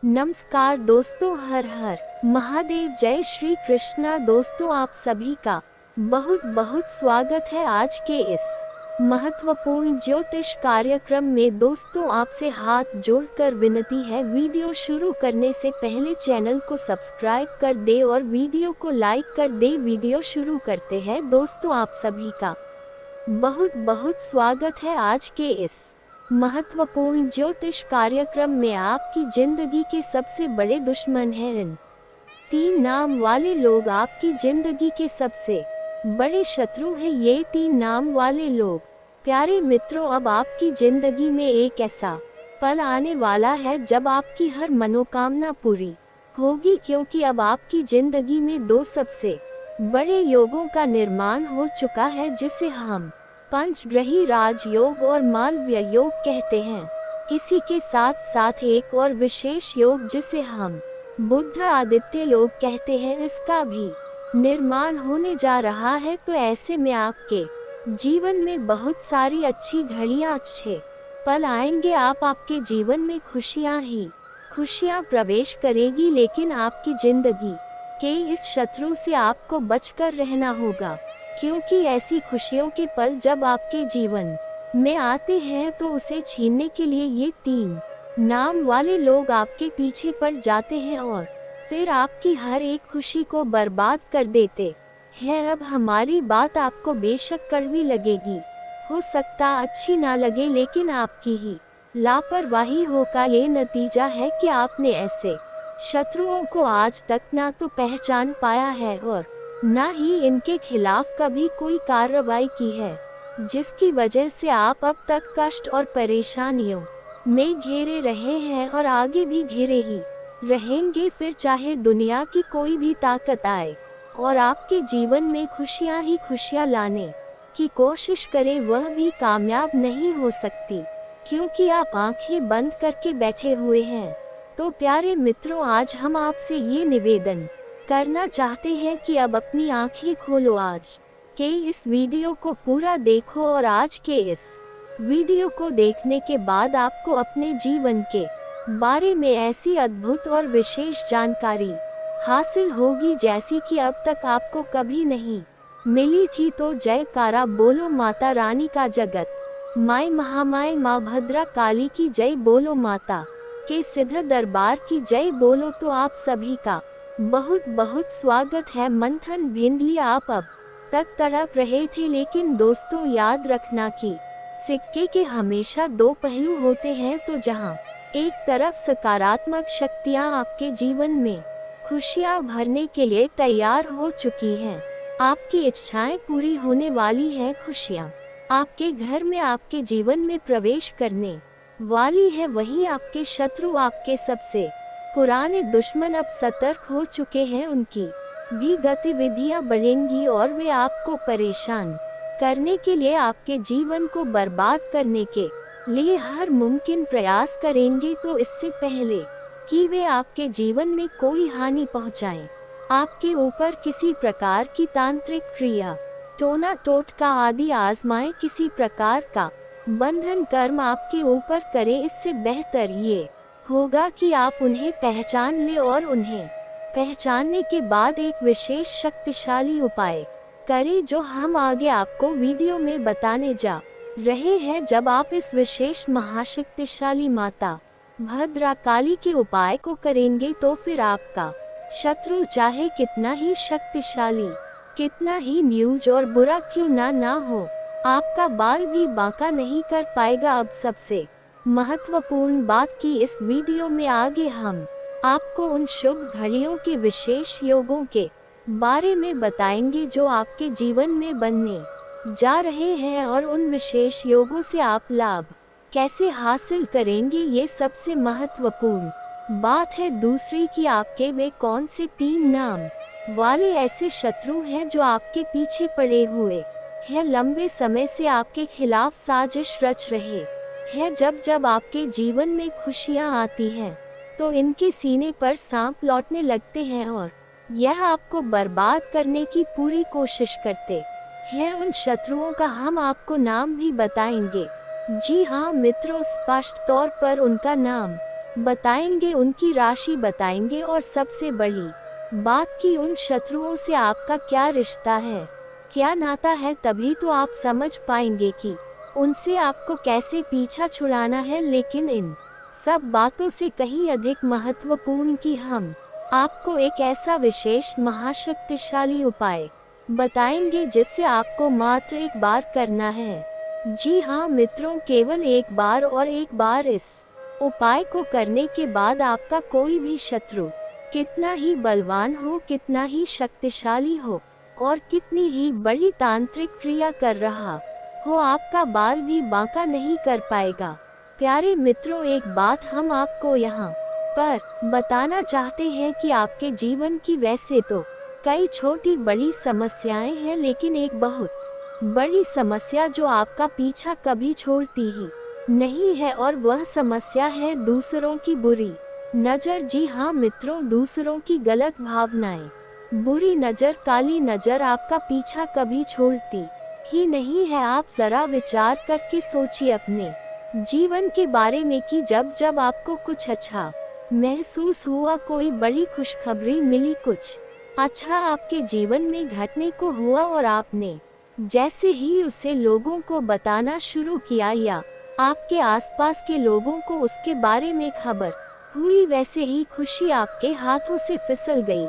नमस्कार दोस्तों, हर हर महादेव, जय श्री कृष्णा। दोस्तों, आप सभी का बहुत बहुत स्वागत है आज के इस महत्वपूर्ण ज्योतिष कार्यक्रम में। दोस्तों, आपसे हाथ जोड़कर विनती है, वीडियो शुरू करने से पहले चैनल को सब्सक्राइब कर दे और वीडियो को लाइक कर दे। वीडियो शुरू करते हैं। दोस्तों, आप सभी का बहुत बहुत स्वागत है आज के इस महत्वपूर्ण ज्योतिष कार्यक्रम में। आपकी जिंदगी के सबसे बड़े दुश्मन हैं इन 3 नाम वाले लोग। आपकी जिंदगी के सबसे बड़े शत्रु हैं ये 3 नाम वाले लोग। प्यारे मित्रों, अब आपकी जिंदगी में एक ऐसा पल आने वाला है जब आपकी हर मनोकामना पूरी होगी, क्योंकि अब आपकी जिंदगी में 2 सबसे बड़े योगों का निर्माण हो चुका है, जिसे हम पंचग्रही राजयोग और मालव्य योग कहते हैं। इसी के साथ साथ एक और विशेष योग जिसे हम बुध आदित्य योग कहते हैं, इसका भी निर्माण होने जा रहा है। तो ऐसे में आपके जीवन में बहुत सारी अच्छी घड़ियां, अच्छे पल आएंगे। आपके जीवन में खुशियां प्रवेश करेगी, लेकिन आपकी जिंदगी के इस शत्रु से आपको बचकर रहना होगा, क्योंकि ऐसी खुशियों के पल जब आपके जीवन में आते हैं तो उसे छीनने के लिए ये 3 नाम वाले लोग आपके पीछे पड़ जाते हैं और फिर आपकी हर एक खुशी को बर्बाद कर देते हैं। अब हमारी बात आपको बेशक कड़वी लगेगी, हो सकता अच्छी ना लगे, लेकिन आपकी ही लापरवाही का ये नतीजा है कि आपने ऐसे शत्रुओं को आज तक ना तो पहचान पाया है और ना ही इनके खिलाफ कभी कोई कार्रवाई की है, जिसकी वजह से आप अब तक कष्ट और परेशानियों में घिरे रहे हैं और आगे भी घिरे ही रहेंगे। फिर चाहे दुनिया की कोई भी ताकत आए और आपके जीवन में खुशियां ही खुशियां लाने की कोशिश करे, वह भी कामयाब नहीं हो सकती, क्योंकि आप आंखें बंद करके बैठे हुए हैं। तो प्यारे मित्रों, आज हम आपसे ये निवेदन करना चाहते हैं कि अब अपनी आंखें खोलो, आज के इस वीडियो को पूरा देखो और आज के इस वीडियो को देखने के बाद आपको अपने जीवन के बारे में ऐसी अद्भुत और विशेष जानकारी हासिल होगी जैसी कि अब तक आपको कभी नहीं मिली थी। तो जयकारा बोलो माता रानी का, जगत माय महामाय माँ भद्रा काली की जय बोलो, माता के सिद्ध दरबार की जय बोलो। तो आप सभी का बहुत बहुत स्वागत है। मंथन भिंडली, आप अब तक तड़प रहे थे, लेकिन दोस्तों याद रखना कि सिक्के के हमेशा 2 पहलू होते हैं। तो जहां एक तरफ सकारात्मक शक्तियां आपके जीवन में खुशियां भरने के लिए तैयार हो चुकी हैं, आपकी इच्छाएं पूरी होने वाली हैं, खुशियां आपके घर में, आपके जीवन में प्रवेश करने वाली है, वहीं आपके शत्रु, आपके सबसे पुराने दुश्मन अब सतर्क हो चुके हैं। उनकी भी गतिविधियां बढ़ेंगी और वे आपको परेशान करने के लिए, आपके जीवन को बर्बाद करने के लिए हर मुमकिन प्रयास करेंगे। तो इससे पहले कि वे आपके जीवन में कोई हानि पहुंचाएं, आपके ऊपर किसी प्रकार की तांत्रिक क्रिया, टोना टोटका आदि आजमाएं, किसी प्रकार का बंधन कर्म आपके ऊपर करें, इससे बेहतर ये होगा कि आप उन्हें पहचान ले और उन्हें पहचानने के बाद एक विशेष शक्तिशाली उपाय करें, जो हम आगे आपको वीडियो में बताने जा रहे हैं। जब आप इस विशेष महाशक्तिशाली माता भद्रा काली के उपाय को करेंगे तो फिर आपका शत्रु चाहे कितना ही शक्तिशाली, कितना ही न्यूज और बुरा क्यों ना हो, आपका बाल भी बांका नहीं कर पाएगा। अब सबसे महत्वपूर्ण बात की इस वीडियो में आगे हम आपको उन शुभ घड़ियों के विशेष योगों के बारे में बताएंगे जो आपके जीवन में बनने जा रहे हैं, और उन विशेष योगों से आप लाभ कैसे हासिल करेंगे, ये सबसे महत्वपूर्ण बात है। दूसरी कि आपके वे कौन से 3 नाम वाले ऐसे शत्रु हैं जो आपके पीछे पड़े हुए हैं, लंबे समय से आपके खिलाफ साजिश रच रहे हैं। जब जब आपके जीवन में खुशियां आती हैं तो इनके सीने पर सांप लौटने लगते हैं और यह आपको बर्बाद करने की पूरी कोशिश करते हैं। उन शत्रुओं का हम आपको नाम भी बताएंगे। जी हाँ मित्रों, स्पष्ट तौर पर उनका नाम बताएंगे, उनकी राशि बताएंगे और सबसे बड़ी बात कि उन शत्रुओं से आपका क्या रिश्ता है, क्या नाता है। तभी तो आप समझ पाएंगे कि उनसे आपको कैसे पीछा छुड़ाना है। लेकिन इन सब बातों से कहीं अधिक महत्वपूर्ण कि हम आपको एक ऐसा विशेष महाशक्तिशाली उपाय बताएंगे जिससे आपको मात्र एक बार करना है। जी हाँ मित्रों, केवल एक बार, और एक बार इस उपाय को करने के बाद आपका कोई भी शत्रु कितना ही बलवान हो, कितना ही शक्तिशाली हो और कितनी ही बड़ी तांत्रिक क्रिया कर रहा हो, आपका बाल भी बांका नहीं कर पाएगा। प्यारे मित्रों, एक बात हम आपको यहाँ पर बताना चाहते हैं कि आपके जीवन की वैसे तो कई छोटी बड़ी समस्याएं हैं, लेकिन एक बहुत बड़ी समस्या जो आपका पीछा कभी छोड़ती ही नहीं है, और वह समस्या है दूसरों की बुरी नज़र। जी हाँ मित्रों, दूसरों की गलत भावनाएं, बुरी नज़र, काली नज़र आपका पीछा कभी छोड़ती ही नहीं है। आप जरा विचार करके सोचिए अपने जीवन के बारे में कि जब जब आपको कुछ अच्छा महसूस हुआ, कोई बड़ी खुशखबरी मिली, कुछ अच्छा आपके जीवन में घटने को हुआ और आपने जैसे ही उसे लोगों को बताना शुरू किया या आपके आसपास के लोगों को उसके बारे में खबर हुई, वैसे ही खुशी आपके हाथों से फिसल गई।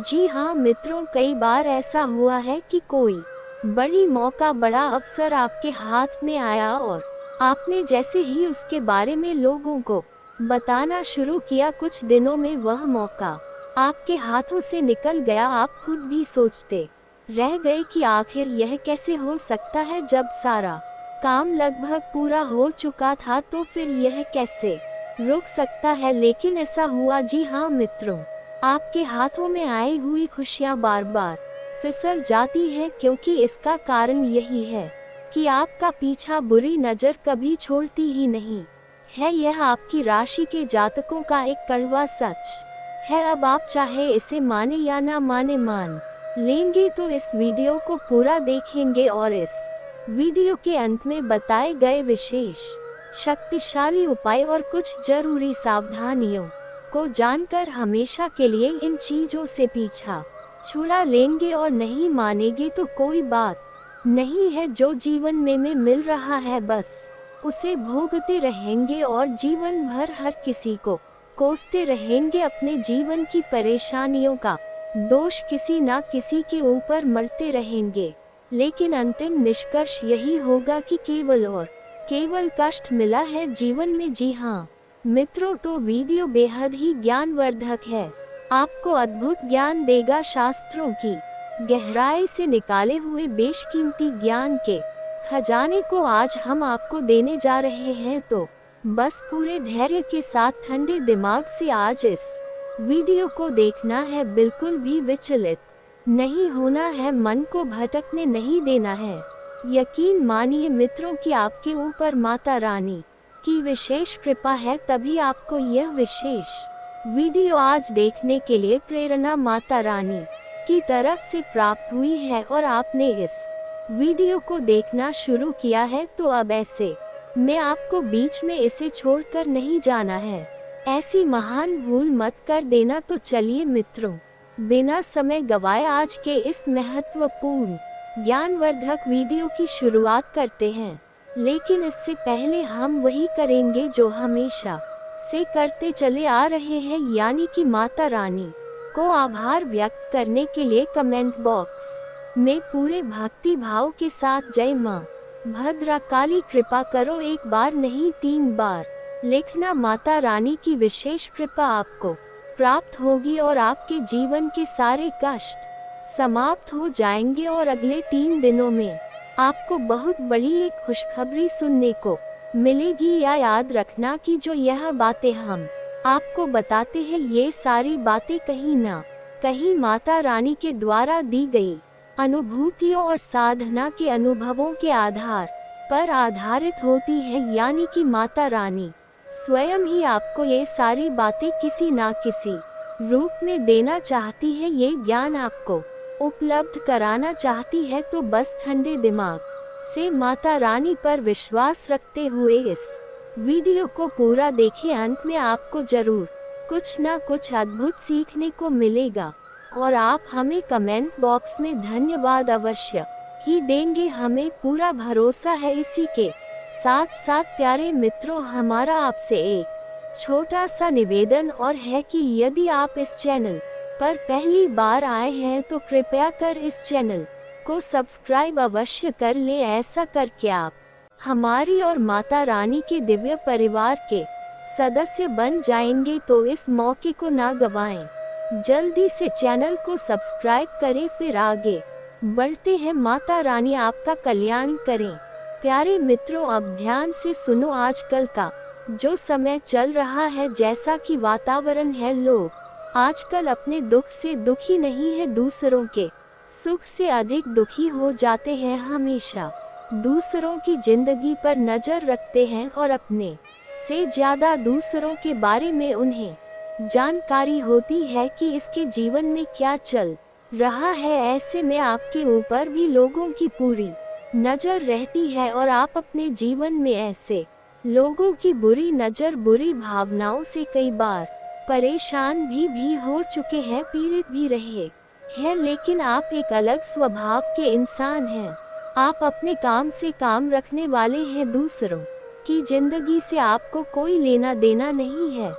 जी हाँ मित्रों, कई बार ऐसा हुआ है कि कोई बड़ी मौका, बड़ा अवसर आपके हाथ में आया और आपने जैसे ही उसके बारे में लोगों को बताना शुरू किया, कुछ दिनों में वह मौका आपके हाथों से निकल गया। आप खुद भी सोचते रह गए कि आखिर यह कैसे हो सकता है, जब सारा काम लगभग पूरा हो चुका था तो फिर यह कैसे रुक सकता है। लेकिन ऐसा हुआ। जी हाँ मित्रों, आपके हाथों में आई हुई खुशियाँ बार बार फिसल जाती है, क्योंकि इसका कारण यही है कि आपका पीछा बुरी नज़र कभी छोड़ती ही नहीं है। यह आपकी राशि के जातकों का एक कड़वा सच है। अब आप चाहे इसे माने या ना माने, मान लेंगे तो इस वीडियो को पूरा देखेंगे और इस वीडियो के अंत में बताए गए विशेष शक्तिशाली उपाय और कुछ जरूरी सावधानियों को जानकर हमेशा के लिए इन चीजों से पीछा छुड़ा लेंगे। और नहीं मानेंगे तो कोई बात नहीं है, जो जीवन में मिल रहा है बस उसे भोगते रहेंगे और जीवन भर हर किसी को कोसते रहेंगे। अपने जीवन की परेशानियों का दोष किसी ना किसी के ऊपर मरते रहेंगे, लेकिन अंतिम निष्कर्ष यही होगा कि केवल और केवल कष्ट मिला है जीवन में। जी हाँ मित्रों, तो वीडियो बेहद ही ज्ञानवर्धक है, आपको अद्भुत ज्ञान देगा। शास्त्रों की गहराई से निकाले हुए बेशकीमती ज्ञान के खजाने को आज हम आपको देने जा रहे हैं, तो बस पूरे धैर्य के साथ ठंडे दिमाग से आज इस वीडियो को देखना है, बिल्कुल भी विचलित नहीं होना है, मन को भटकने नहीं देना है। यकीन मानिए मित्रों कि आपके ऊपर माता रानी की विशेष कृपा है, तभी आपको यह विशेष वीडियो आज देखने के लिए प्रेरणा माता रानी की तरफ से प्राप्त हुई है और आपने इस वीडियो को देखना शुरू किया है, तो अब ऐसे में आपको बीच में इसे छोड़कर नहीं जाना है। ऐसी महान भूल मत कर देना। तो चलिए मित्रों, बिना समय गवाए आज के इस महत्वपूर्ण ज्ञानवर्धक वीडियो की शुरुआत करते हैं। लेकिन इससे पहले हम वही करेंगे जो हमेशा से करते चले आ रहे हैं, यानी कि माता रानी को आभार व्यक्त करने के लिए कमेंट बॉक्स में पूरे भक्ति भाव के साथ जय मां भद्रा काली कृपा करो, एक बार नहीं 3 बार लिखना। माता रानी की विशेष कृपा आपको प्राप्त होगी और आपके जीवन के सारे कष्ट समाप्त हो जाएंगे और अगले 3 दिनों में आपको बहुत बड़ी एक खुशखबरी सुनने को मिलेगी। या याद रखना कि जो यह बातें हम आपको बताते हैं, ये सारी बातें कहीं ना कहीं माता रानी के द्वारा दी गई अनुभूतियों और साधना के अनुभवों के आधार पर आधारित होती है, यानी कि माता रानी स्वयं ही आपको ये सारी बातें किसी ना किसी रूप में देना चाहती है, ये ज्ञान आपको उपलब्ध कराना चाहती है। तो बस ठंडे दिमाग से माता रानी पर विश्वास रखते हुए इस वीडियो को पूरा देखें, अंत में आपको जरूर कुछ ना कुछ अद्भुत सीखने को मिलेगा और आप हमें कमेंट बॉक्स में धन्यवाद अवश्य ही देंगे, हमें पूरा भरोसा है। इसी के साथ साथ प्यारे मित्रों, हमारा आपसे एक छोटा सा निवेदन और है कि यदि आप इस चैनल पर पहली बार आए हैं तो कृपया कर इस चैनल को सब्सक्राइब अवश्य कर ले। ऐसा करके आप हमारी और माता रानी के दिव्य परिवार के सदस्य बन जाएंगे, तो इस मौके को ना गवाएं। जल्दी से चैनल को सब्सक्राइब करें, फिर आगे बढ़ते हैं। माता रानी आपका कल्याण करें। प्यारे मित्रों, अब ध्यान से सुनो। आजकल का जो समय चल रहा है, जैसा कि वातावरण है, लोग आजकल अपने दुख से दुखी नहीं है, दूसरों के सुख से अधिक दुखी हो जाते हैं। हमेशा दूसरों की जिंदगी पर नजर रखते हैं और अपने से ज्यादा दूसरों के बारे में उन्हें जानकारी होती है कि इसके जीवन में क्या चल रहा है। ऐसे में आपके ऊपर भी लोगों की पूरी नजर रहती है और आप अपने जीवन में ऐसे लोगों की बुरी नजर, बुरी भावनाओं से कई बार परेशान भी हो चुके हैं, पीड़ित भी रहे हैं। लेकिन आप एक अलग स्वभाव के इंसान हैं। आप अपने काम से काम रखने वाले हैं, दूसरों की जिंदगी से आपको कोई लेना देना नहीं है।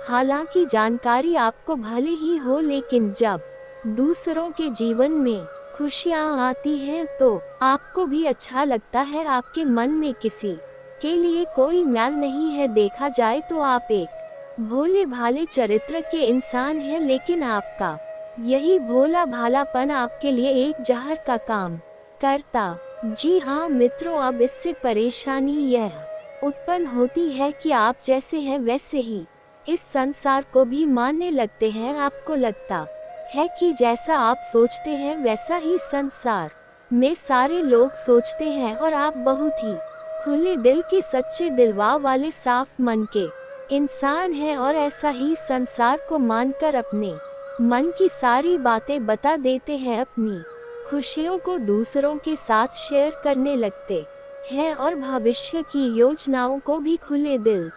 हालांकि जानकारी आपको भले ही हो, लेकिन जब दूसरों के जीवन में खुशियां आती हैं तो आपको भी अच्छा लगता है। आपके मन में किसी के लिए कोई मैल नहीं है। देखा जाए तो आप एक भोले भाले चरित्र के इंसान हैं, लेकिन आपका यही भोला भालापन आपके लिए एक जहर का काम करता। जी हाँ मित्रों, अब इससे परेशानी यह उत्पन्न होती है कि आप जैसे हैं वैसे ही इस संसार को भी मानने लगते हैं। आपको लगता है कि जैसा आप सोचते हैं वैसा ही संसार में सारे लोग सोचते हैं और आप बहुत ही खुले दिल के, सच्चे दिलवा वाले, साफ मन के इंसान हैं और ऐसा ही संसार को मानकर अपने मन की सारी बातें बता देते हैं। अपनी खुशियों को दूसरों के साथ शेयर करने लगते हैं और भविष्य की योजनाओं को भी खुले दिल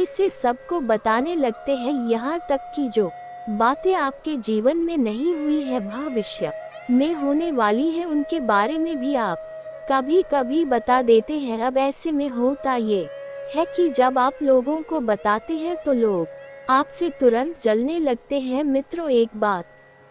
से सबको बताने लगते हैं। यहाँ तक कि जो बातें आपके जीवन में नहीं हुई है, भविष्य में होने वाली है, उनके बारे में भी आप कभी कभी बता देते हैं। अब ऐसे में होता ये है कि जब आप लोगों को बताते हैं तो लोग आपसे तुरंत जलने लगते हैं। मित्रों, एक बात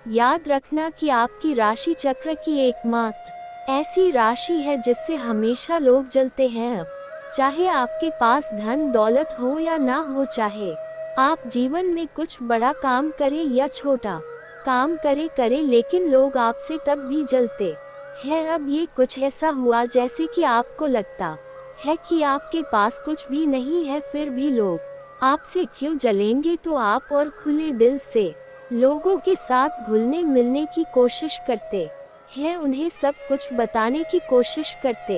याद रखना कि आपकी राशि चक्र की एकमात्र ऐसी राशि है जिससे हमेशा लोग जलते हैं। अब चाहे आपके पास धन दौलत हो या ना हो, चाहे आप जीवन में कुछ बड़ा काम करें या छोटा काम करें, लेकिन लोग आपसे तब भी जलते हैं। अब ये कुछ ऐसा हुआ जैसे कि आपको लगता है कि आपके पास कुछ भी नहीं है, फिर भी लोग आपसे क्यों जलेंगे। तो आप और खुले दिल से लोगों के साथ घुलने मिलने की कोशिश करते हैं, उन्हें सब कुछ बताने की कोशिश करते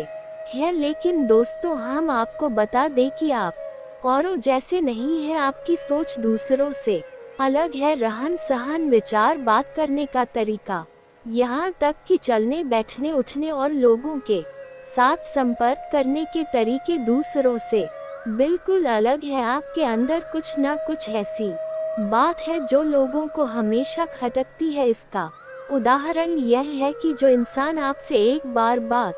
हैं। लेकिन दोस्तों, हम आपको बता दें कि आप औरों जैसे नहीं है। आपकी सोच दूसरों से अलग है, रहन सहन, विचार, बात करने का तरीका, यहाँ तक कि चलने बैठने उठने और लोगों के साथ संपर्क करने के तरीके दूसरों से बिल्कुल अलग है। आपके अंदर कुछ ना कुछ ऐसी बात है जो लोगों को हमेशा खटकती है। इसका उदाहरण यह है कि जो इंसान आपसे एक बार बात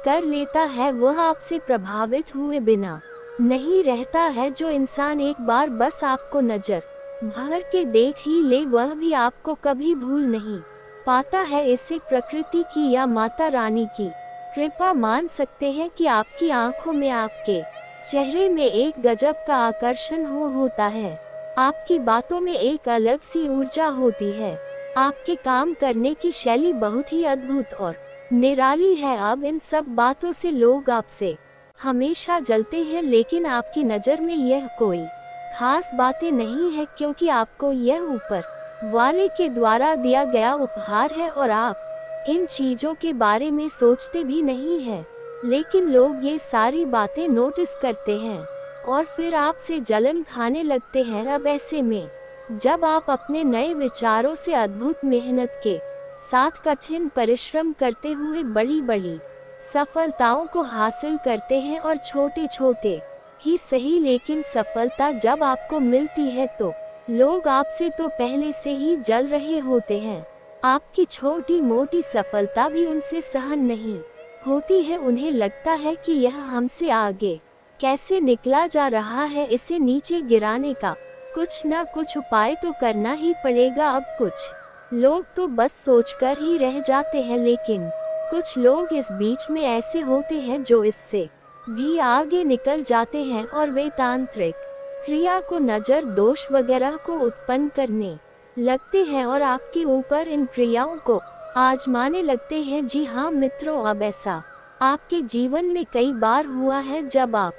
कर लेता है वह आपसे प्रभावित हुए बिना नहीं रहता है। जो इंसान एक बार बस आपको नजर भर के देख ही ले, वह भी आपको कभी भूल नहीं पाता है। इसे प्रकृति की या माता रानी की कृपा मान सकते हैं कि आपकी आंखों में, आपके चेहरे में एक गजब का आकर्षण होता है। आपकी बातों में एक अलग सी ऊर्जा होती है। आपके काम करने की शैली बहुत ही अद्भुत और निराली है। अब इन सब बातों से लोग आपसे हमेशा जलते हैं, लेकिन आपकी नज़र में यह कोई खास बातें नहीं है, क्योंकि आपको यह ऊपर वाले के द्वारा दिया गया उपहार है और आप इन चीज़ों के बारे में सोचते भी नहीं हैं। लेकिन लोग ये सारी बातें नोटिस करते हैं और फिर आपसे जलन खाने लगते हैं। अब ऐसे में जब आप अपने नए विचारों से अद्भुत मेहनत के साथ कठिन परिश्रम करते हुए बड़ी बड़ी सफलताओं को हासिल करते हैं और छोटे छोटे ही सही, लेकिन सफलता जब आपको मिलती है तो लोग आपसे तो पहले से ही जल रहे होते हैं। आपकी छोटी मोटी सफलता भी उनसे सहन नहीं होती है। उन्हें लगता है कि यह हमसे आगे कैसे निकला जा रहा है, इसे नीचे गिराने का कुछ न कुछ उपाय तो करना ही पड़ेगा। अब कुछ लोग तो बस सोचकर ही रह जाते हैं, लेकिन कुछ लोग इस बीच में ऐसे होते हैं जो इससे भी आगे निकल जाते हैं और वे तांत्रिक क्रिया को, नजर दोष वगैरह को उत्पन्न करने लगते हैं और आपके ऊपर इन क्रियाओं को आजमाने लगते हैं। जी हाँ मित्रों, अब ऐसा आपके जीवन में कई बार हुआ है जब आप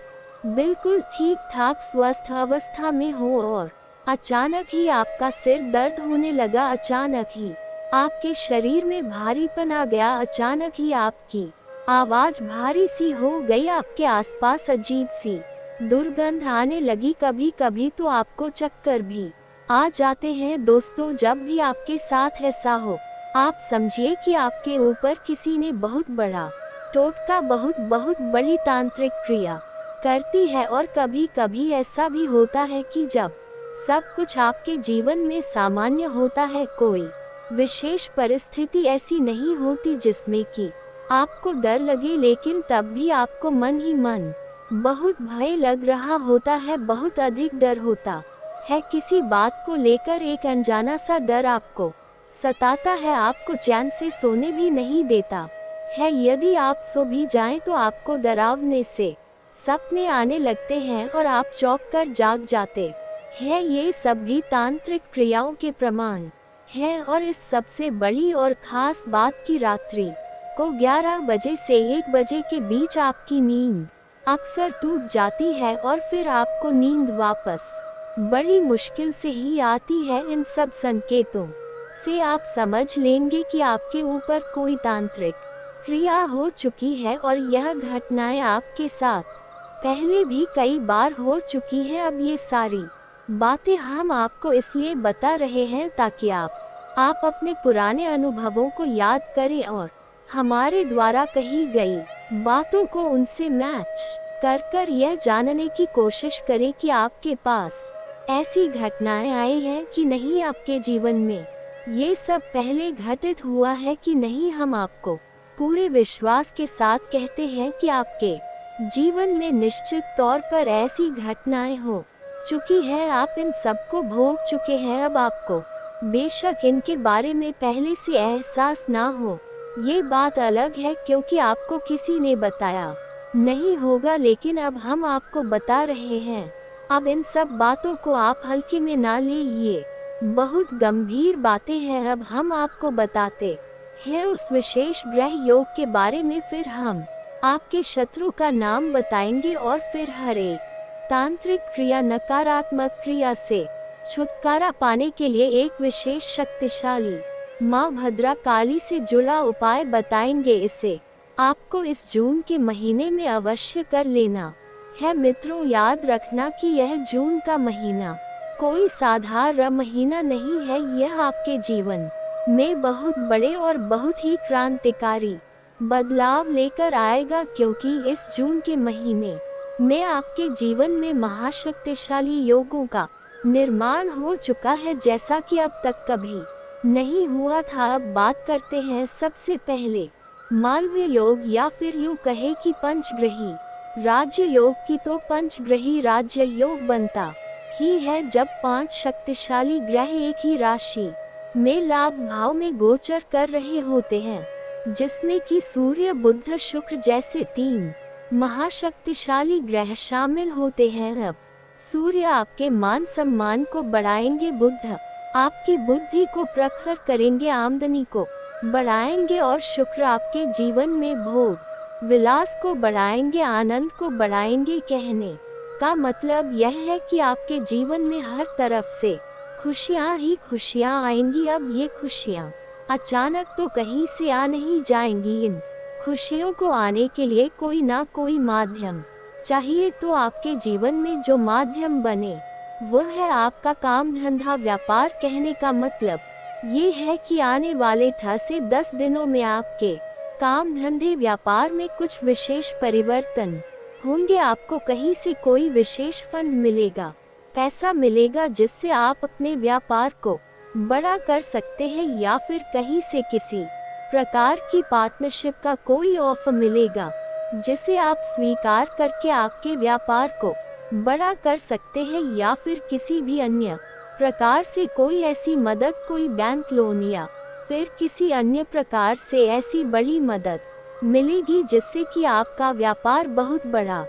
बिल्कुल ठीक ठाक स्वस्थ अवस्था में हो और अचानक ही आपका सिर दर्द होने लगा, अचानक ही आपके शरीर में भारीपन आ गया, अचानक ही आपकी आवाज भारी सी हो गई, आपके आसपास अजीब सी दुर्गंध आने लगी, कभी कभी तो आपको चक्कर भी आ जाते हैं। दोस्तों, जब भी आपके साथ ऐसा हो, आप समझिए कि आपके ऊपर किसी ने बहुत बड़ा टोटका, बहुत बड़ी तांत्रिक क्रिया करती है। और कभी कभी ऐसा भी होता है कि जब सब कुछ आपके जीवन में सामान्य होता है, कोई विशेष परिस्थिति ऐसी नहीं होती जिसमें कि आपको डर लगे, लेकिन तब भी आपको मन ही मन बहुत भय लग रहा होता है, बहुत अधिक डर होता है। किसी बात को लेकर एक अनजाना सा डर आपको सताता है, आपको चैन से सोने भी नहीं देता है। यदि आप सो भी जाएं तो आपको डरावने से सपने आने लगते हैं और आप चौंक कर जाग जाते हैं। ये सब भी तांत्रिक क्रियाओं के प्रमाण हैं। और इस सबसे बड़ी और खास बात की रात्रि को 11 बजे से 1 बजे के बीच आपकी नींद अक्सर टूट जाती है और फिर आपको नींद वापस बड़ी मुश्किल से ही आती है। इन सब संकेतों से आप समझ लेंगे कि आपके ऊपर कोई तांत्रिक क्रिया हो चुकी है और यह घटनाएं आपके साथ पहले भी कई बार हो चुकी हैं। अब ये सारी बातें हम आपको इसलिए बता रहे हैं ताकि आप अपने पुराने अनुभवों को याद करें और हमारे द्वारा कही गई बातों को उनसे मैच कर यह जानने की कोशिश करें कि आपके पास ऐसी घटनाएं आई हैं कि नहीं आपके जीवन में, ये सब पहले घटित हुआ है कि नहीं। हम आपको पूरे विश्वास के साथ कहते हैं कि आपके जीवन में निश्चित तौर पर ऐसी घटनाएं हो चुकी है, आप इन सबको भोग चुके हैं। अब आपको बेशक इनके बारे में पहले से एहसास ना हो, ये बात अलग है क्योंकि आपको किसी ने बताया नहीं होगा, लेकिन अब हम आपको बता रहे हैं। अब इन सब बातों को आप हल्के में ना ले, ये बहुत गंभीर बातें हैं। अब हम आपको बताते हैं उस विशेष ग्रह योग के बारे में, फिर हम आपके शत्रु का नाम बताएंगे और फिर हर एक तांत्रिक क्रिया, नकारात्मक क्रिया से छुटकारा पाने के लिए एक विशेष शक्तिशाली माँ भद्रा काली से जुड़ा उपाय बताएंगे। इसे आपको इस जून के महीने में अवश्य कर लेना है। मित्रों, याद रखना कि यह जून का महीना कोई साधारण महीना नहीं है, यह आपके जीवन में बहुत बड़े और बहुत ही क्रांतिकारी बदलाव लेकर आएगा, क्योंकि इस जून के महीने में आपके जीवन में महाशक्तिशाली योगों का निर्माण हो चुका है, जैसा कि अब तक कभी नहीं हुआ था। अब बात करते हैं सबसे पहले मालवीय योग, या फिर यूँ कहे कि पंचग्रही राज्य योग की। तो पंचग्रही राज्य योग बनता ही है जब 5 शक्तिशाली ग्रह एक ही राशि में लाभ भाव में गोचर कर रहे होते हैं, जिसमें कि सूर्य, बुध, शुक्र जैसे 3 महाशक्तिशाली ग्रह शामिल होते हैं। अब सूर्य आपके मान सम्मान को बढ़ाएंगे, बुध आपकी बुद्धि को प्रखर करेंगे, आमदनी को बढ़ाएंगे, और शुक्र आपके जीवन में भोग विलास को बढ़ाएंगे, आनंद को बढ़ाएंगे। कहने का मतलब यह है कि आपके जीवन में हर तरफ से खुशियाँ ही खुशियाँ आएंगी। अब ये खुशियाँ अचानक तो कहीं से आ नहीं जाएंगी, इन खुशियों को आने के लिए कोई ना कोई माध्यम चाहिए। तो आपके जीवन में जो माध्यम बने वह है आपका काम धंधा व्यापार। कहने का मतलब ये है कि आने वाले 8 से 10 दिनों में आपके काम धंधे व्यापार में कुछ विशेष परिवर्तन होंगे, आपको कहीं से कोई विशेष फंड मिलेगा, पैसा मिलेगा जिससे आप अपने व्यापार को बड़ा कर सकते हैं, या फिर कहीं से किसी प्रकार की पार्टनरशिप का कोई ऑफर मिलेगा जिसे आप स्वीकार करके आपके व्यापार को बड़ा कर सकते हैं, या फिर किसी भी अन्य प्रकार से कोई ऐसी मदद, कोई बैंक लोन या फिर किसी अन्य प्रकार से ऐसी बड़ी मदद मिलेगी जिससे कि आपका व्यापार बहुत बड़ा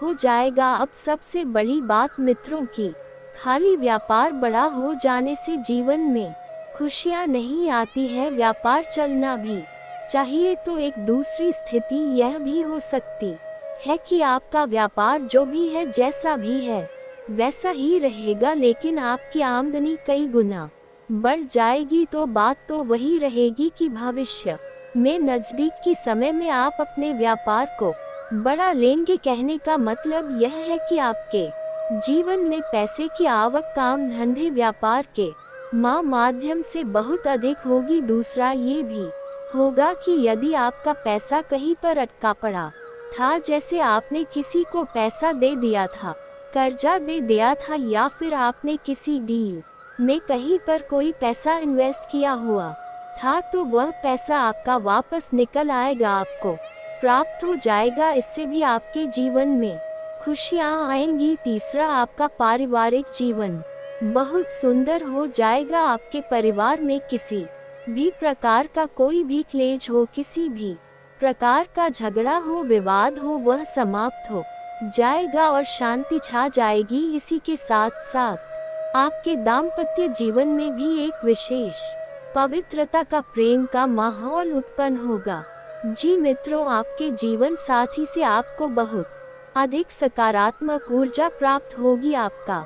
हो जाएगा। अब सबसे बड़ी बात मित्रों की, खाली व्यापार बड़ा हो जाने से जीवन में खुशियाँ नहीं आती है, व्यापार चलना भी चाहिए। तो एक दूसरी स्थिति यह भी हो सकती है कि आपका व्यापार जो भी है, जैसा भी है वैसा ही रहेगा, लेकिन आपकी आमदनी कई गुना बढ़ जाएगी। तो बात तो वही रहेगी कि भविष्य में नजदीक के समय में आप अपने व्यापार को बड़ा लेंगे। कहने का मतलब यह है कि आपके जीवन में पैसे की आवक काम धंधे व्यापार के माध्यम से बहुत अधिक होगी। दूसरा ये भी होगा कि यदि आपका पैसा कहीं पर अटका पड़ा था, जैसे आपने किसी को पैसा दे दिया था, कर्जा दे दिया था, या फिर आपने किसी डील में कहीं पर कोई पैसा इन्वेस्ट किया हुआ था, तो वह पैसा आपका वापस निकल आएगा, आपको प्राप्त हो जाएगा। इससे भी आपके जीवन में खुशियाँ आएंगी। तीसरा, आपका पारिवारिक जीवन बहुत सुंदर हो जाएगा। आपके परिवार में किसी भी प्रकार का कोई भी क्लेश हो, किसी भी प्रकार का झगड़ा हो, विवाद हो, वह समाप्त हो जाएगा और शांति छा जाएगी। इसी के साथ साथ आपके दाम्पत्य जीवन में भी एक विशेष पवित्रता का, प्रेम का माहौल उत्पन्न होगा। जी मित्रों, आपके जीवन साथी से आपको बहुत अधिक सकारात्मक ऊर्जा प्राप्त होगी। आपका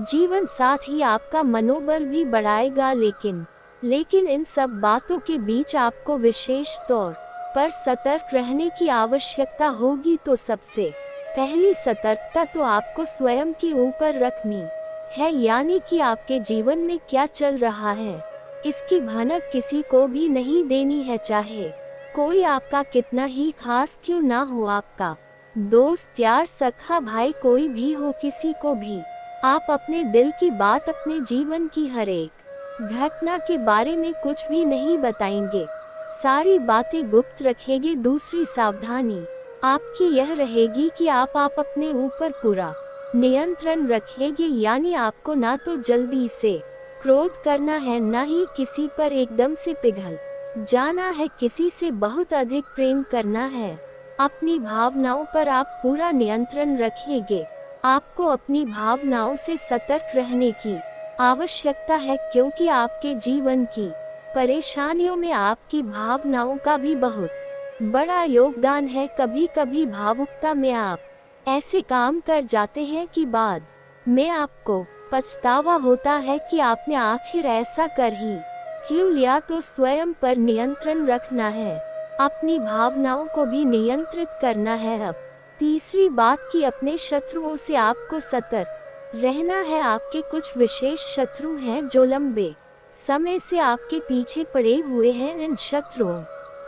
जीवन साथी आपका मनोबल भी बढ़ाएगा, लेकिन इन सब बातों के बीच आपको विशेष तौर पर सतर्क रहने की आवश्यकता होगी। तो सबसे पहली सतर्कता तो आपको स्वयं के ऊपर रखनी है, यानी कि आपके जीवन में क्या चल रहा है इसकी भनक किसी को भी नहीं देनी है, चाहे कोई आपका कितना ही खास क्यों ना हो, आपका दोस्त, यार, सखा भाई, कोई भी हो, किसी को भी आप अपने दिल की बात, अपने जीवन की हर एक घटना के बारे में कुछ भी नहीं बताएंगे, सारी बातें गुप्त रखेंगे। दूसरी सावधानी आपकी यह रहेगी कि आप अपने ऊपर पूरा नियंत्रण रखेंगे, यानी आपको ना तो जल्दी से क्रोध करना है, ना ही किसी पर एकदम से पिघल जाना है, किसी से बहुत अधिक प्रेम करना है। अपनी भावनाओं पर आप पूरा नियंत्रण रखेंगे। आपको अपनी भावनाओं से सतर्क रहने की आवश्यकता है, क्योंकि आपके जीवन की परेशानियों में आपकी भावनाओं का भी बहुत बड़ा योगदान है। कभी कभी भावुकता में आप ऐसे काम कर जाते हैं कि बाद में आपको पछतावा होता है कि आपने आखिर ऐसा कर ही क्यों लिया। तो स्वयं पर नियंत्रण रखना है, अपनी भावनाओं को भी नियंत्रित करना है। अब तीसरी बात कि अपने शत्रुओं से आपको सतर्क रहना है। आपके कुछ विशेष शत्रु हैं जो लंबे समय से आपके पीछे पड़े हुए हैं। इन शत्रुओं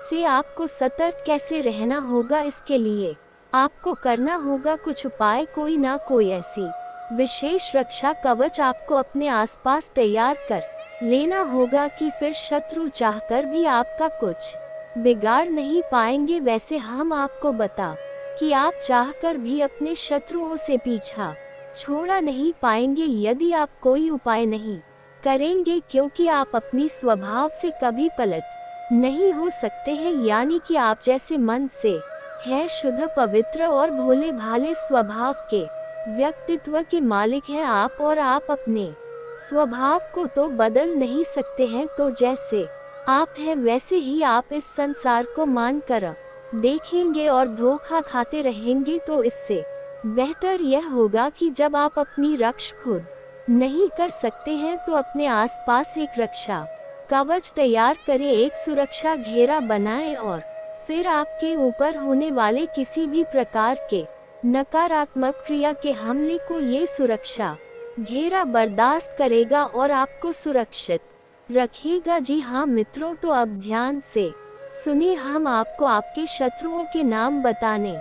से आपको सतर्क कैसे रहना होगा, इसके लिए आपको करना होगा कुछ उपाय, कोई ना कोई ऐसी विशेष रक्षा कवच आपको अपने आसपास तैयार कर लेना होगा कि फिर शत्रु चाहकर भी आपका कुछ बिगाड़ नहीं पाएंगे। वैसे हम आपको बता कि आप चाहकर भी अपने शत्रुओं से पीछा छोड़ा नहीं पाएंगे यदि आप कोई उपाय नहीं करेंगे, क्योंकि आप अपनी स्वभाव से कभी पलट नहीं हो सकते हैं। यानी कि आप जैसे मन से है शुद्ध, पवित्र और भोले भाले स्वभाव के व्यक्तित्व के मालिक हैं आप, और आप अपने स्वभाव को तो बदल नहीं सकते हैं। तो जैसे आप हैं वैसे ही आप इस संसार को मान कर देखेंगे और धोखा खाते रहेंगे। तो इससे बेहतर यह होगा कि जब आप अपनी रक्षा खुद नहीं कर सकते हैं तो अपने आसपास एक रक्षा कवच तैयार करें, एक सुरक्षा घेरा बनाएं, और फिर आपके ऊपर होने वाले किसी भी प्रकार के नकारात्मक क्रिया के हमले को ये सुरक्षा घेरा बर्दाश्त करेगा और आपको सुरक्षित रखेगा। जी हाँ मित्रों, तो अब ध्यान से सुनिए, हम आपको आपके शत्रुओं के नाम बताने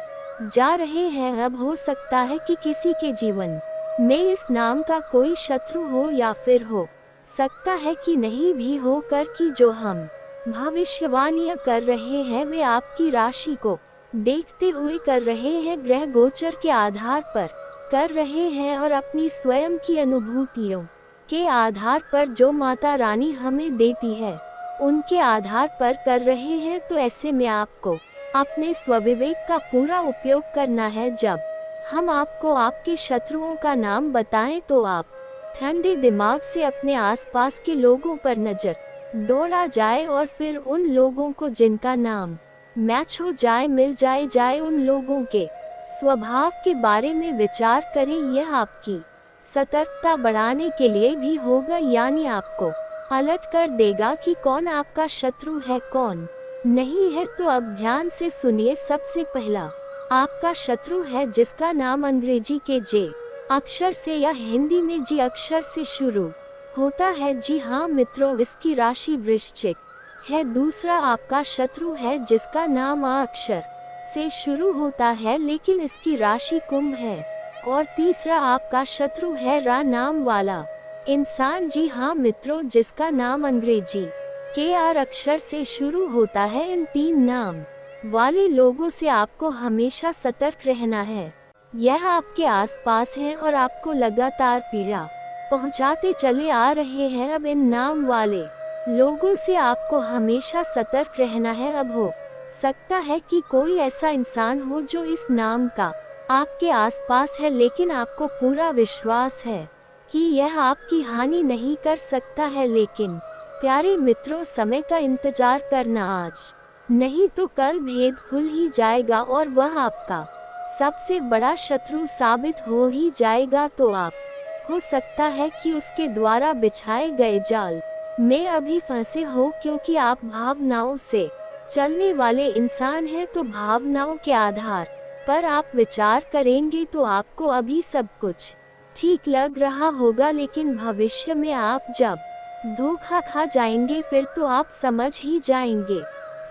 जा रहे हैं। अब हो सकता है कि किसी के जीवन में इस नाम का कोई शत्रु हो या फिर हो सकता है कि नहीं भी हो कर कि जो हम भविष्यवाणियां कर रहे हैं वे आपकी राशि को देखते हुए कर रहे हैं, ग्रह गोचर के आधार पर कर रहे हैं और अपनी स्वयं की अनुभूतियों के आधार पर जो माता रानी हमें देती है उनके आधार पर कर रहे हैं। तो ऐसे में आपको अपने स्वविवेक का पूरा उपयोग करना है। जब हम आपको आपके शत्रुओं का नाम बताएं तो आप ठंडे दिमाग से अपने आसपास के लोगों पर नजर दौड़ा जाए और फिर उन लोगों को जिनका नाम मैच हो जाए, मिल जाए उन लोगों के स्वभाव के बारे में विचार करें। यह आपकी सतर्कता बढ़ाने के लिए भी होगा, यानी आपको अलर्ट कर देगा कि कौन आपका शत्रु है कौन नहीं है। तो अब ध्यान से सुनिए। सबसे पहला आपका शत्रु है जिसका नाम अंग्रेजी के जे अक्षर से या हिंदी में जी अक्षर से शुरू होता है। जी हाँ मित्रों, इसकी राशि वृश्चिक है। दूसरा आपका शत्रु है जिसका नाम आ अक्षर से शुरू होता है लेकिन इसकी राशि कुंभ है। और तीसरा आपका शत्रु है रा नाम वाला इंसान। जी हाँ मित्रों, जिसका नाम अंग्रेजी के आर अक्षर से शुरू होता है। इन तीन नाम वाले लोगों से आपको हमेशा सतर्क रहना है। यह आपके आसपास है और आपको लगातार पीड़ा पहुंचाते चले आ रहे हैं। अब इन नाम वाले लोगों से आपको हमेशा सतर्क रहना है। अब हो सकता है कि कोई ऐसा इंसान हो जो इस नाम का आपके आसपास है लेकिन आपको पूरा विश्वास है कि यह आपकी हानि नहीं कर सकता है। लेकिन प्यारे मित्रों, समय का इंतजार करना, आज नहीं तो कल भेद खुल ही जाएगा और वह आपका सबसे बड़ा शत्रु साबित हो ही जाएगा। तो आप हो सकता है कि उसके द्वारा बिछाए गए जाल में अभी फंसे हो, क्योंकि आप भावनाओं से चलने वाले इंसान हैं। तो भावनाओं के आधार पर आप विचार करेंगे तो आपको अभी सब कुछ ठीक लग रहा होगा, लेकिन भविष्य में आप जब धोखा खा जाएंगे फिर तो आप समझ ही जाएंगे,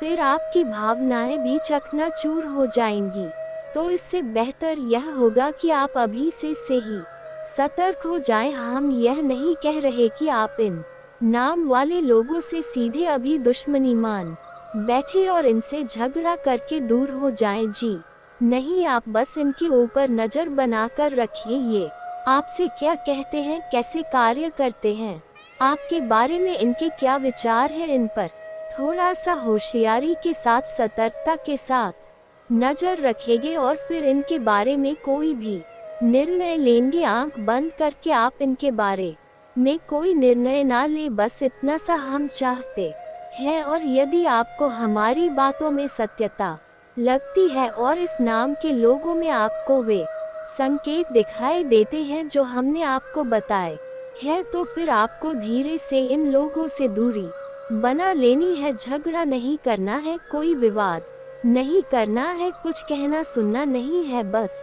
फिर आपकी भावनाएं भी चकनाचूर हो जाएंगी। तो इससे बेहतर यह होगा कि आप अभी से ही सतर्क हो जाएं। हम यह नहीं कह रहे कि आप इन नाम वाले लोगों से सीधे अभी दुश्मनी मान बैठे और इनसे झगड़ा करके दूर हो जाएं। जी नहीं, आप बस इनके ऊपर नजर बनाकर रखिए। ये आपसे क्या कहते हैं, कैसे कार्य करते हैं, आपके बारे में इनके क्या विचार हैं, इन पर थोड़ा सा होशियारी के साथ, सतर्कता के साथ नजर रखेंगे और फिर इनके बारे में कोई भी निर्णय लेंगे। आंख बंद करके आप इनके बारे में कोई निर्णय ना ले, बस इतना सा हम चाहते हैं। और यदि आपको हमारी बातों में सत्यता लगती है और इस नाम के लोगों में आपको वे संकेत दिखाई देते हैं जो हमने आपको बताए हैं, तो फिर आपको धीरे से इन लोगों से दूरी बना लेनी है। झगड़ा नहीं करना है, कोई विवाद नहीं करना है, कुछ कहना सुनना नहीं है, बस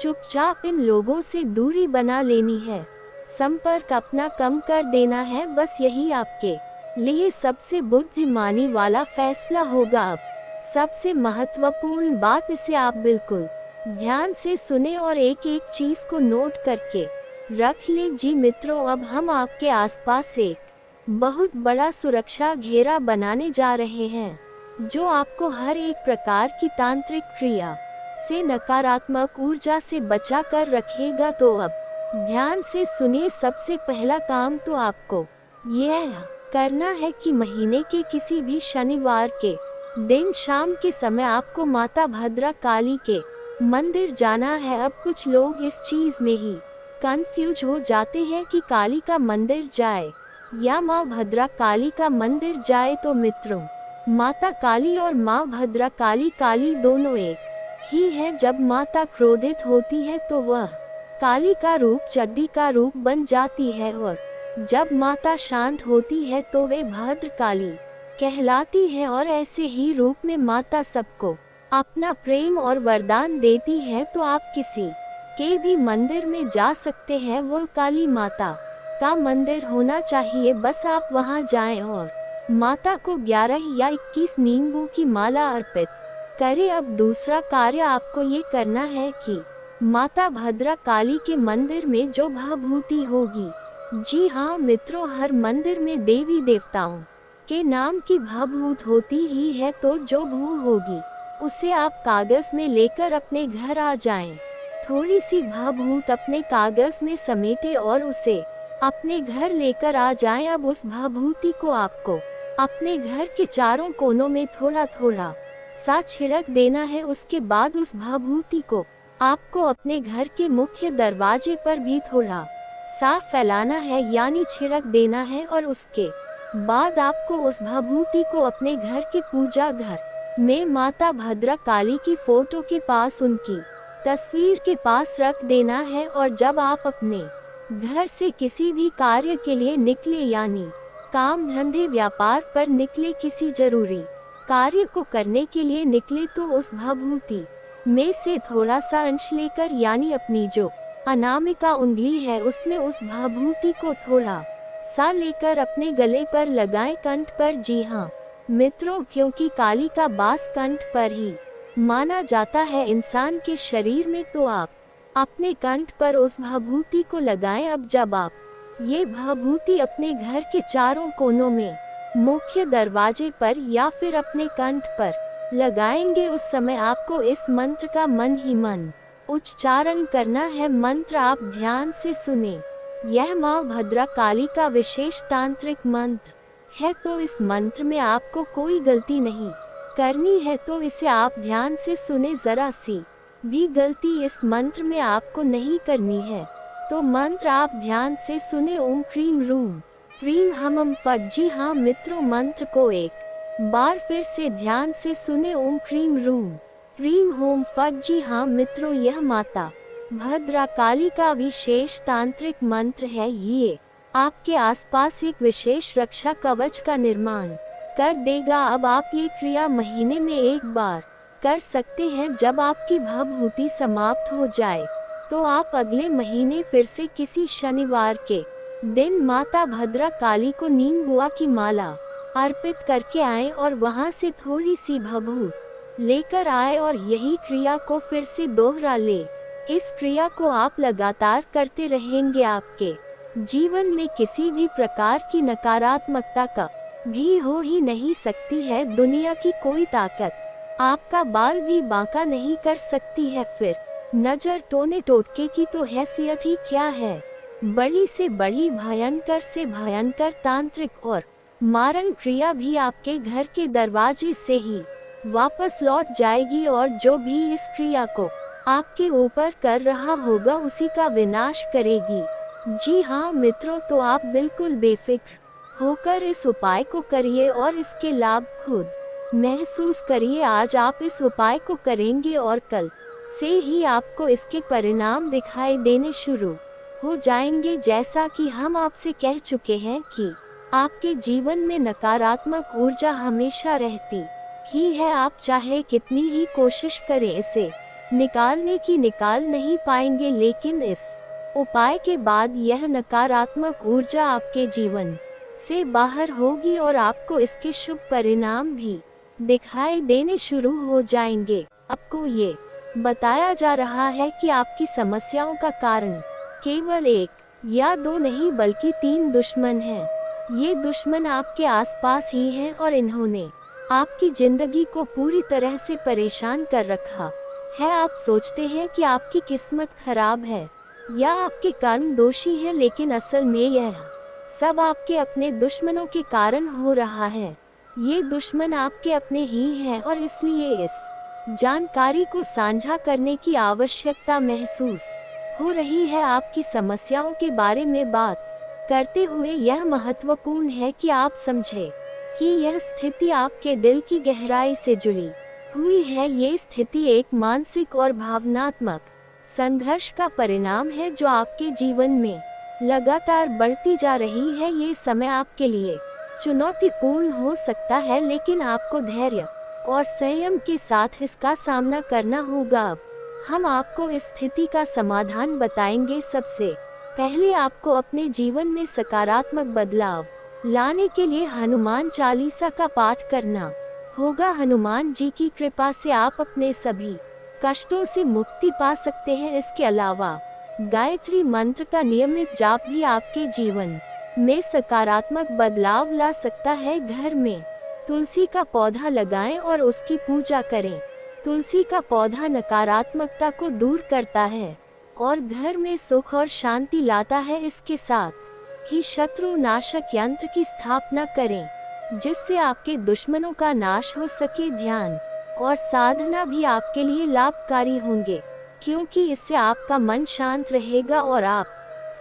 चुपचाप इन लोगों से दूरी बना लेनी है, संपर्क अपना कम कर देना है। बस यही आपके लिए सबसे बुद्धिमानी वाला फैसला होगा। अब सबसे महत्वपूर्ण बात, इसे आप बिल्कुल ध्यान से सुने और एक एक चीज को नोट करके रख ले। जी मित्रों, अब हम आपके आसपास एक बहुत बड़ा सुरक्षा घेरा बनाने जा रहे हैं जो आपको हर एक प्रकार की तांत्रिक क्रिया से, नकारात्मक ऊर्जा से बचा कर रखेगा। तो अब ध्यान से सुनिए। सबसे पहला काम तो आपको यह करना है कि महीने के किसी भी शनिवार के दिन शाम के समय आपको माता भद्रा काली के मंदिर जाना है। अब कुछ लोग इस चीज में ही कंफ्यूज हो जाते हैं कि काली का मंदिर जाए या माँ भद्रा काली का मंदिर जाए। तो मित्रों, माता काली और माँ भद्रा काली, काली दोनों एक ही है। जब माता क्रोधित होती है तो वह काली का रूप, चड्डी का रूप बन जाती है, और जब माता शांत होती है तो वे भद्र काली कहलाती है। और ऐसे ही रूप में माता सबको अपना प्रेम और वरदान देती है। तो आप किसी के भी मंदिर में जा सकते हैं, वो काली माता का मंदिर होना चाहिए। बस आप वहां जाएं और माता को 11 या 21 नींबू की माला अर्पित करे। अब दूसरा कार्य आपको ये करना है कि माता भद्रा काली के मंदिर में जो भभूति होगी, जी हाँ मित्रों, हर मंदिर में देवी देवताओं के नाम की भभूत होती ही है, तो जो भू होगी उसे आप कागज में लेकर अपने घर आ जाएं। थोड़ी सी भभूत अपने कागज में समेटे और उसे अपने घर लेकर आ जाएं। अब उस भभूति को आपको अपने घर के चारों कोनों में थोड़ा थोड़ा सा छिड़क देना है। उसके बाद उस भभूति को आपको अपने घर के मुख्य दरवाजे पर भी थोड़ा सा फैलाना है, यानी छिड़क देना है। और उसके बाद आपको उस भभूति को अपने घर के पूजा घर में माता भद्रा काली की फोटो के पास, उनकी तस्वीर के पास रख देना है। और जब आप अपने घर से किसी भी कार्य के लिए निकले, यानी काम धंधे व्यापार पर निकले, किसी जरूरी कार्य को करने के लिए निकले, तो उस भभूति में से थोड़ा सा अंश लेकर, यानी अपनी जो अनामिका उंगली है उसमें उस भभूति को थोड़ा सा लेकर अपने गले पर लगाएं, कंठ पर। जी हाँ मित्रों, क्योंकि काली का वास कंठ पर ही माना जाता है इंसान के शरीर में, तो आप अपने कंठ पर उस भभूति को लगाएं। अब जब आप ये भभूति अपने घर के चारों कोनों में, मुख्य दरवाजे पर या फिर अपने कंठ पर लगाएंगे, उस समय आपको इस मंत्र का मन ही मन उच्चारण करना है। मंत्र आप ध्यान से सुने। यह माँ भद्रा काली का विशेष तांत्रिक मंत्र है, तो इस मंत्र में आपको कोई गलती नहीं करनी है, तो इसे आप ध्यान से सुने। जरा सी भी गलती इस मंत्र में आपको नहीं करनी है, तो मंत्र आप ध्यान से सुने। ओम क्रीम रूम क्रीम हमम फट। जी हाँ मित्रों, मंत्र को एक बार फिर से ध्यान से सुने। ओम क्रीम रूम क्रीम होम फट। जी हाँ मित्रों, यह माता भद्रा काली का विशेष तांत्रिक मंत्र है। ये आपके आसपास एक विशेष रक्षा कवच का निर्माण कर देगा। अब आप ये क्रिया महीने में एक बार कर सकते हैं। जब आपकी भभूति समाप्त हो जाए तो आप अगले महीने फिर से किसी शनिवार के दिन माता भद्रा काली को नीम बुआ की माला अर्पित करके आएं और वहां से थोड़ी सी भभूत लेकर आए और यही क्रिया को फिर से दोहरा ले। इस क्रिया को आप लगातार करते रहेंगे। आपके जीवन में किसी भी प्रकार की नकारात्मकता का भी हो ही नहीं सकती है। दुनिया की कोई ताकत आपका बाल भी बांका नहीं कर सकती है। फिर नजर टोने टोटके की तो हैसियत ही क्या है। बड़ी से बड़ी भयंकर से भयंकर तांत्रिक और मारण क्रिया भी आपके घर के दरवाजे से ही वापस लौट जाएगी, और जो भी इस क्रिया को आपके ऊपर कर रहा होगा उसी का विनाश करेगी। जी हाँ मित्रों, तो आप बिल्कुल बेफिक्र होकर इस उपाय को करिए और इसके लाभ खुद महसूस करिए। आज आप इस उपाय को करेंगे और कल से ही आपको इसके परिणाम दिखाई देने शुरू हो जाएंगे। जैसा कि हम आपसे कह चुके हैं कि आपके जीवन में नकारात्मक ऊर्जा हमेशा रहती ही है। आप चाहे कितनी ही कोशिश करें इसे निकालने की, निकाल नहीं पाएंगे। लेकिन इस उपाय के बाद यह नकारात्मक ऊर्जा आपके जीवन से बाहर होगी और आपको इसके शुभ परिणाम भी दिखाई देने शुरू हो जाएंगे। आपको ये बताया जा रहा है कि आपकी समस्याओं का कारण केवल एक या दो नहीं बल्कि 3 दुश्मन हैं। ये दुश्मन आपके आसपास ही हैं और इन्होंने आपकी जिंदगी को पूरी तरह से परेशान कर रखा है। आप सोचते हैं कि आपकी किस्मत खराब है या आपके कर्म दोषी है, लेकिन असल में यह सब आपके अपने दुश्मनों के कारण हो रहा है। ये दुश्मन आपके अपने ही हैं और इसलिए इस जानकारी को साझा करने की आवश्यकता महसूस हो रही है। आपकी समस्याओं के बारे में बात करते हुए यह महत्वपूर्ण है कि आप समझें कि यह स्थिति आपके दिल की गहराई से जुड़ी हुई है। ये स्थिति एक मानसिक और भावनात्मक संघर्ष का परिणाम है जो आपके जीवन में लगातार बढ़ती जा रही है। ये समय आपके लिए चुनौतीपूर्ण हो सकता है, लेकिन आपको धैर्य और संयम के साथ इसका सामना करना होगा। अब हम आपको इस स्थिति का समाधान बताएंगे। सबसे पहले आपको अपने जीवन में सकारात्मक बदलाव लाने के लिए हनुमान चालीसा का पाठ करना होगा हनुमान जी की कृपा से आप अपने सभी कष्टों से मुक्ति पा सकते हैं। इसके अलावा गायत्री मंत्र का नियमित जाप भी आपके जीवन में सकारात्मक बदलाव ला सकता है। घर में तुलसी का पौधा लगाएं और उसकी पूजा करें। तुलसी का पौधा नकारात्मकता को दूर करता है और घर में सुख और शांति लाता है। इसके साथ ही शत्रु नाशक यंत्र की स्थापना करें जिससे आपके दुश्मनों का नाश हो सके। ध्यान और साधना भी आपके लिए लाभकारी होंगे क्योंकि इससे आपका मन शांत रहेगा और आप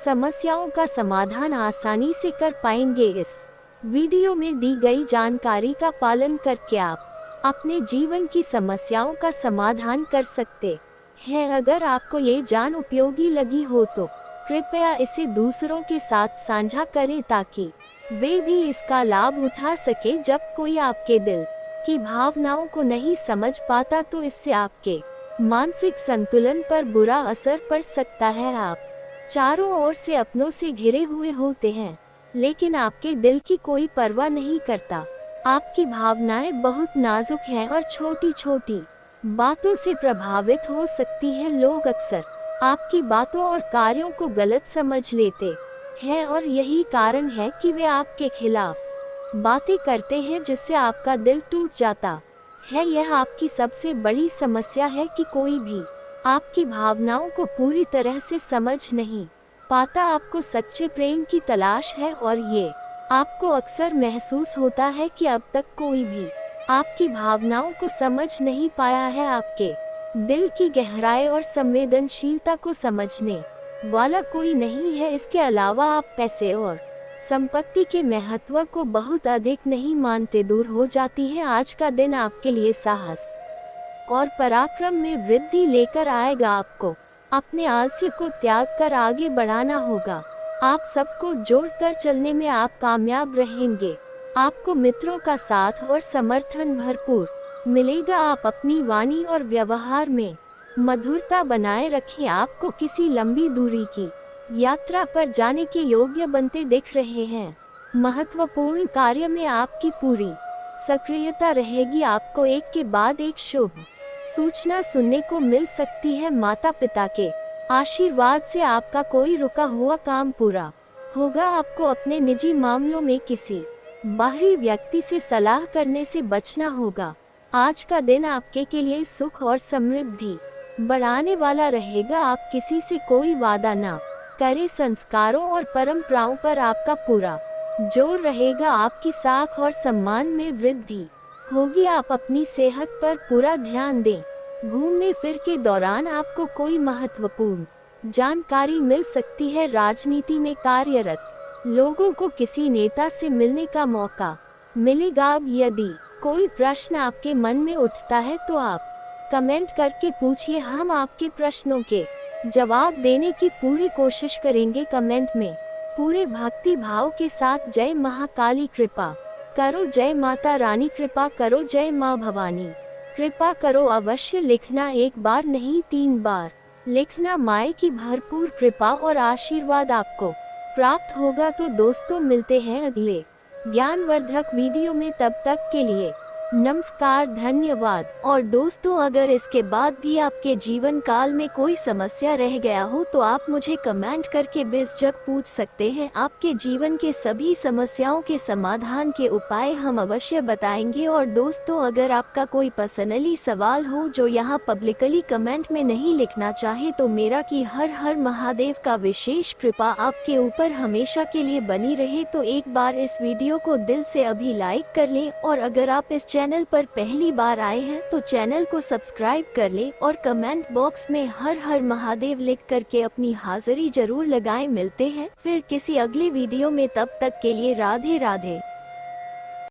समस्याओं का समाधान आसानी से कर पाएंगे। इस वीडियो में दी गई जानकारी का पालन करके आप अपने जीवन की समस्याओं का समाधान कर सकते हैं। अगर आपको ये जान उपयोगी लगी हो तो कृपया इसे दूसरों के साथ साझा करें ताकि वे भी इसका लाभ उठा सके। जब कोई आपके दिल की भावनाओं को नहीं समझ पाता तो इससे आपके मानसिक संतुलन पर बुरा असर पड़ सकता है। आप चारों ओर से अपनों से घिरे हुए होते हैं लेकिन आपके दिल की कोई परवाह नहीं करता। आपकी भावनाएं बहुत नाजुक हैं और छोटी छोटी बातों से प्रभावित हो सकती हैं। लोग अक्सर आपकी बातों और कार्यों को गलत समझ लेते हैं और यही कारण है कि वे आपके खिलाफ बातें करते हैं जिससे आपका दिल टूट जाता है। यह आपकी सबसे बड़ी समस्या है कि कोई भी आपकी भावनाओं को पूरी तरह से समझ नहीं पाता। आपको सच्चे प्रेम की तलाश है और ये आपको अक्सर महसूस होता है कि अब तक कोई भी आपकी भावनाओं को समझ नहीं पाया है। आपके दिल की गहराई और संवेदनशीलता को समझने वाला कोई नहीं है। इसके अलावा आप पैसे और संपत्ति के महत्व को बहुत अधिक नहीं मानते। दूर हो जाती है। आज का दिन आपके लिए साहस और पराक्रम में वृद्धि लेकर आएगा। आपको अपने आलस्य को त्याग कर आगे बढ़ाना होगा। आप सबको जोड़कर चलने में आप कामयाब रहेंगे। आपको मित्रों का साथ और समर्थन भरपूर मिलेगा। आप अपनी वाणी और व्यवहार में मधुरता बनाए रखें। आपको किसी लंबी दूरी की यात्रा पर जाने के योग्य बनते दिख रहे हैं। महत्वपूर्ण कार्य में आपकी पूरी सक्रियता रहेगी। आपको एक के बाद एक शुभ सूचना सुनने को मिल सकती है। माता पिता के आशीर्वाद से आपका कोई रुका हुआ काम पूरा होगा। आपको अपने निजी मामलों में किसी बाहरी व्यक्ति से सलाह करने से बचना होगा। आज का दिन आपके के लिए सुख और समृद्धि बढ़ाने वाला रहेगा। आप किसी से कोई वादा ना करें। संस्कारों और परंपराओं पर आपका पूरा जोर रहेगा। आपकी साख और सम्मान में वृद्धि होगी। आप अपनी सेहत पर पूरा ध्यान दें। घूमने फिर के दौरान आपको कोई महत्वपूर्ण जानकारी मिल सकती है। राजनीति में कार्यरत लोगों को किसी नेता से मिलने का मौका मिलेगा। अब यदि कोई प्रश्न आपके मन में उठता है तो आप कमेंट करके पूछिए। हम आपके प्रश्नों के जवाब देने की पूरी कोशिश करेंगे। कमेंट में पूरे भक्ति भाव के साथ जय महाकाली कृपा करो, जय माता रानी कृपा करो, जय माँ भवानी कृपा करो अवश्य लिखना। एक बार नहीं 3 बार लिखना। माए की भरपूर कृपा और आशीर्वाद आपको प्राप्त होगा। तो दोस्तों मिलते हैं अगले ज्ञानवर्धक वीडियो में। तब तक के लिए नमस्कार, धन्यवाद। और दोस्तों अगर इसके बाद भी आपके जीवन काल में कोई समस्या रह गया हो तो आप मुझे कमेंट करके बेझिझक पूछ सकते हैं। आपके जीवन के सभी समस्याओं के समाधान के उपाय हम अवश्य बताएंगे। और दोस्तों अगर आपका कोई पर्सनली सवाल हो जो यहाँ पब्लिकली कमेंट में नहीं लिखना चाहे तो मेरा कि हर हर महादेव का विशेष कृपा आपके ऊपर हमेशा के लिए बनी रहे। तो एक बार इस वीडियो को दिल से अभी लाइक कर लें और अगर आप इस चैनल पर पहली बार आए हैं तो चैनल को सब्सक्राइब कर लें और कमेंट बॉक्स में हर हर महादेव लिख करके अपनी हाजिरी जरूर लगाएं। मिलते हैं फिर किसी अगले वीडियो में। तब तक के लिए राधे राधे।